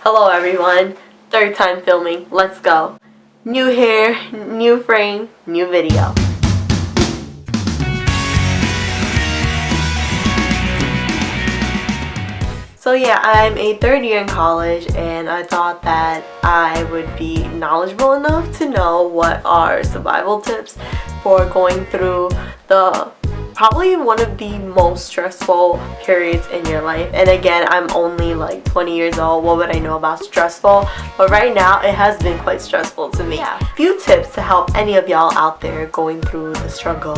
Hello everyone, third time filming, let's go. New hair, new frame, new video. So yeah, I'm a third year in college and I thought that I would be knowledgeable enough to know what are survival tips for going through probably one of the most stressful periods in your life. And again, I'm only like 20 years old. What would I know about stressful? But right now, it has been quite stressful to me. A few tips to help any of y'all out there going through the struggle.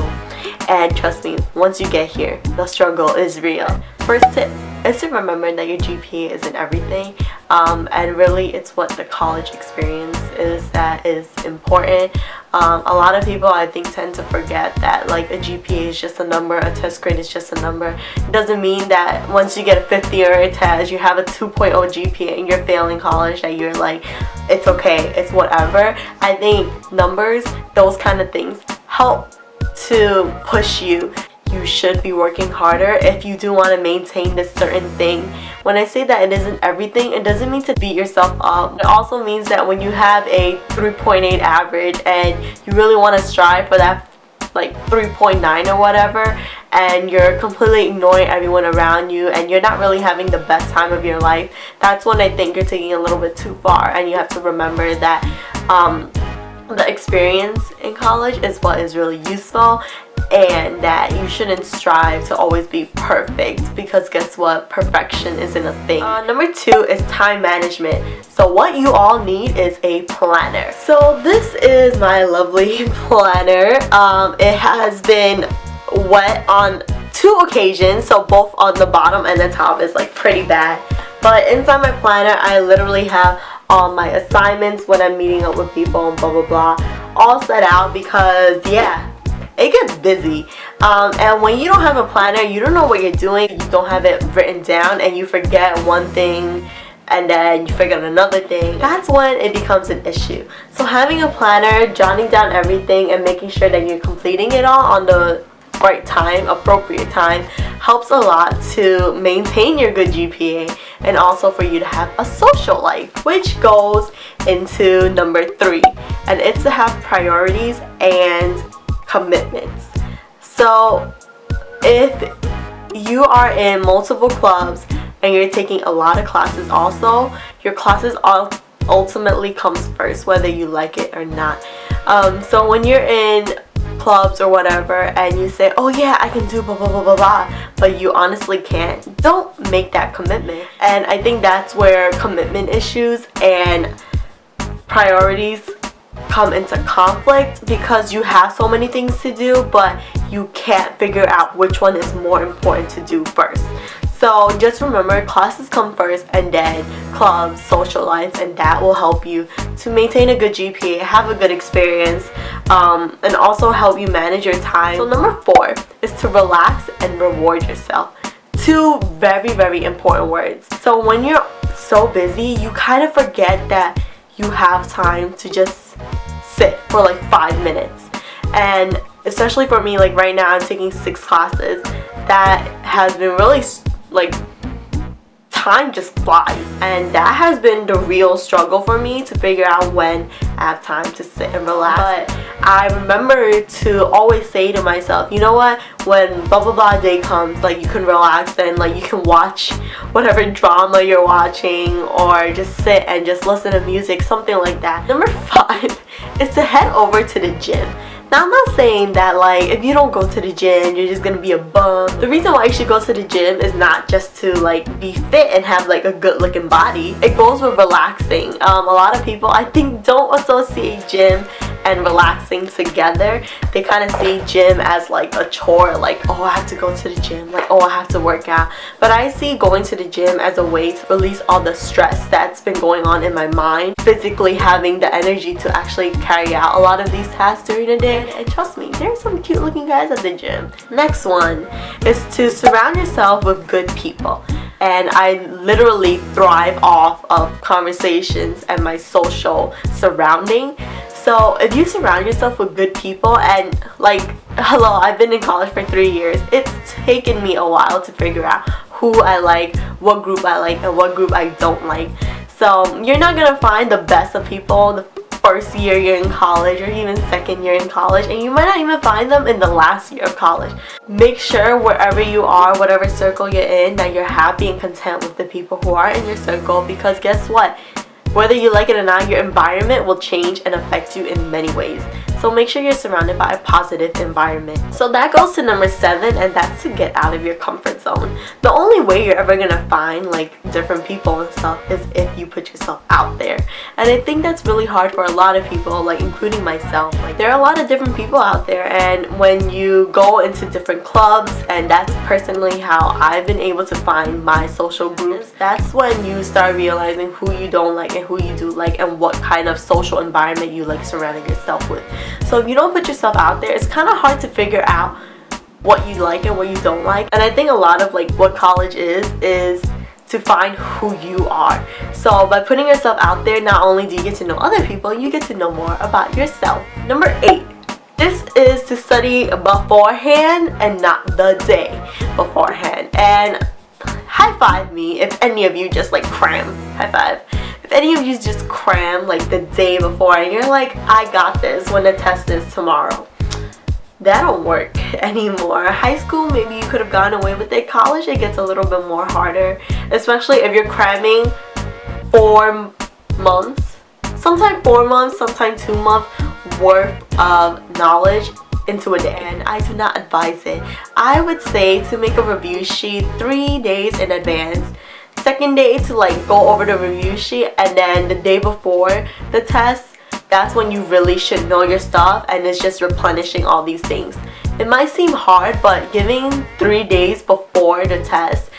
And trust me, once you get here, the struggle is real. First tip is to remember that your GPA isn't everything. And really, it's what the college experience is that is important. A lot of people, I think, tend to forget that like a GPA is just a number, a test grade is just a number. It doesn't mean that once you get a 50 or a test, you have a 2.0 GPA and you're failing college, that you're like, it's okay, it's whatever. I think numbers, those kind of things, help to push you. You should be working harder if you do want to maintain this certain thing. When I say that it isn't everything, it doesn't mean to beat yourself up. It also means that when you have a 3.8 average and you really want to strive for that like 3.9 or whatever, and you're completely ignoring everyone around you and you're not really having the best time of your life, that's when I think you're taking a little bit too far. And you have to remember that the experience in college is what is really useful, and that you shouldn't strive to always be perfect, because guess what? Perfection isn't a thing. Number 2 is time management. So what you all need is a planner. So this is my lovely planner. It has been wet on 2 occasions, so both on the bottom and the top is like pretty bad. But inside my planner, I literally have all my assignments when I'm meeting up with people and blah blah blah all set out, because yeah, it gets busy. And when you don't have a planner, you don't know what you're doing, you don't have it written down, and you forget one thing and then you forget another thing. That's when it becomes an issue. So having a planner, jotting down everything and making sure that you're completing it all on the right time, appropriate time, helps a lot to maintain your good GPA and also for you to have a social life, which goes into number 3, and it's to have priorities and commitments. So if you are in multiple clubs and you're taking a lot of classes also, your classes ultimately comes first, whether you like it or not. So when you're in clubs or whatever and you say, oh yeah, I can do blah blah blah blah blah, but you honestly can't, don't make that commitment. And I think that's where commitment issues and priorities come into conflict, because you have so many things to do but you can't figure out which one is more important to do first. So just remember, classes come first and then clubs, social life, and that will help you to maintain a good GPA, have a good experience, and also help you manage your time. So number 4 is to relax and reward yourself. 2 very, very important words. So when you're so busy, you kind of forget that you have time to just sit for like 5 minutes. And especially for me, like right now I'm taking 6 classes. That has been really like, time just flies, and that has been the real struggle for me, to figure out when I have time to sit and relax. But I remember to always say to myself, you know what, when blah blah blah day comes, like you can relax, then like you can watch whatever drama you're watching or just sit and just listen to music, something like that. Number 5 is to head over to the gym. Now, I'm not saying that like if you don't go to the gym you're just gonna be a bum. The reason why you should go to the gym is not just to like be fit and have like a good looking body. It goes with relaxing. A lot of people, I think, don't associate gym and relaxing together. They kind of see gym as like a chore, like, oh, I have to go to the gym, like, oh, I have to work out. But I see going to the gym as a way to release all the stress that's been going on in my mind, physically having the energy to actually carry out a lot of these tasks during the day. And trust me, there's some cute looking guys at the gym. Next one is to surround yourself with good people. And I literally thrive off of conversations and my social surrounding. So if you surround yourself with good people, and like, hello, I've been in college for 3 years. It's taken me a while to figure out who I like, what group I like, and what group I don't like. So So you're not gonna find the best of people the first year you're in college or even second year in college, and you might not even find them in the last year of college. Make sure wherever you are, whatever circle you're in, that you're happy and content with the people who are in your circle, because guess what? Whether you like it or not, your environment will change and affect you in many ways. So make sure you're surrounded by a positive environment. So that goes to number 7, and that's to get out of your comfort zone. The only way you're ever gonna find like different people and stuff is if you put yourself out there. And I think that's really hard for a lot of people, like including myself. Like there are a lot of different people out there, and when you go into different clubs, and that's personally how I've been able to find my social groups, that's when you start realizing who you don't like and who you do like, and what kind of social environment you like surrounding yourself with. So if you don't put yourself out there, it's kind of hard to figure out what you like and what you don't like. And I think a lot of like what college is to find who you are. So by putting yourself out there, not only do you get to know other people, you get to know more about yourself. Number 8. This is to study beforehand and not the day beforehand. And high five me if any of you just like cram. High five. If any of you just cram like the day before and you're like, I got this when the test is tomorrow. That don't work anymore. High school, maybe you could have gotten away with it. College, it gets a little bit more harder, especially if you're cramming 4 months, sometimes 4 months, sometimes 2 months worth of knowledge into a day, and I do not advise it. I would say to make a review sheet 3 days in advance. Second day to like go over the review sheet, and then the day before the test, that's when you really should know your stuff, and it's just replenishing all these things. It might seem hard, but giving 3 days before the test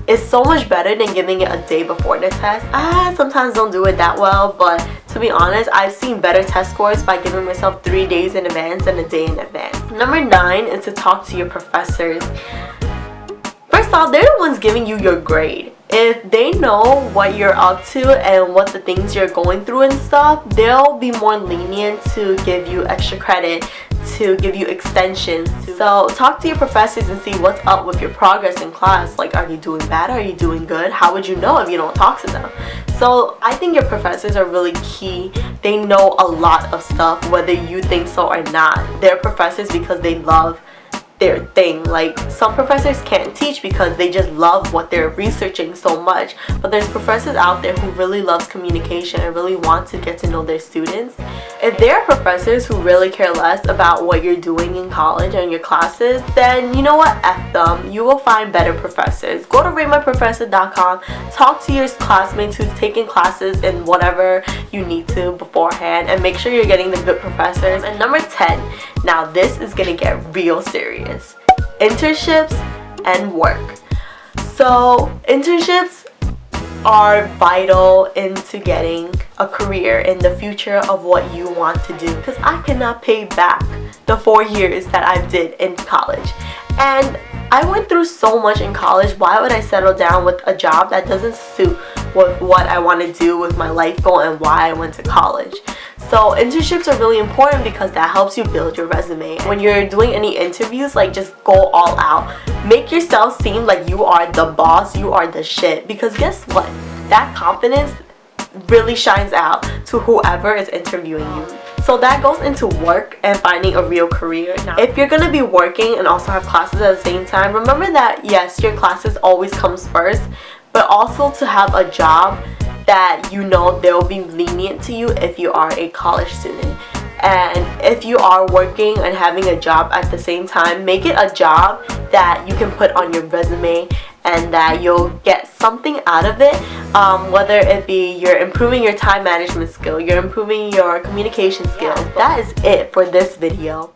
is so much better than giving it a day before the test. I sometimes don't do it that well, but to be honest, I've seen better test scores by giving myself 3 days in advance than a day in advance. Number 9 is to talk to your professors. First off, they're the ones giving you your grade. If they know what you're up to and what the things you're going through and stuff, they'll be more lenient to give you extra credit, to give you extensions. So talk to your professors and see what's up with your progress in class. Like, are you doing bad? Are you doing good? How would you know if you don't talk to them? So I think your professors are really key. They know a lot of stuff, whether you think so or not. They're professors because they love their thing. Like, some professors can't teach because they just love what they're researching so much, but there's professors out there who really loves communication and really want to get to know their students. If there are professors who really care less about what you're doing in college and your classes, then you know what, F them. You will find better professors. Go to ratemyprofessor.com, talk to your classmates who've taken classes in whatever you need to beforehand, and make sure you're getting the good professors. And number 10, now this is gonna get real serious. Internships and work. So internships are vital into getting a career in the future of what you want to do, because I cannot pay back the 4 years that I did in college, and I went through so much in college. Why would I settle down with a job that doesn't suit with what I want to do with my life goal and why I went to college? So internships are really important because that helps you build your resume. When you're doing any interviews, like, just go all out. Make yourself seem like you are the boss, you are the shit. Because guess what? That confidence really shines out to whoever is interviewing you. So that goes into work and finding a real career. Now, if you're going to be working and also have classes at the same time, remember that yes, your classes always comes first, but also to have a job that you know they'll be lenient to you if you are a college student. And if you are working and having a job at the same time, make it a job that you can put on your resume and that you'll get something out of it, whether it be you're improving your time management skill, you're improving your communication skills. That is it for this video.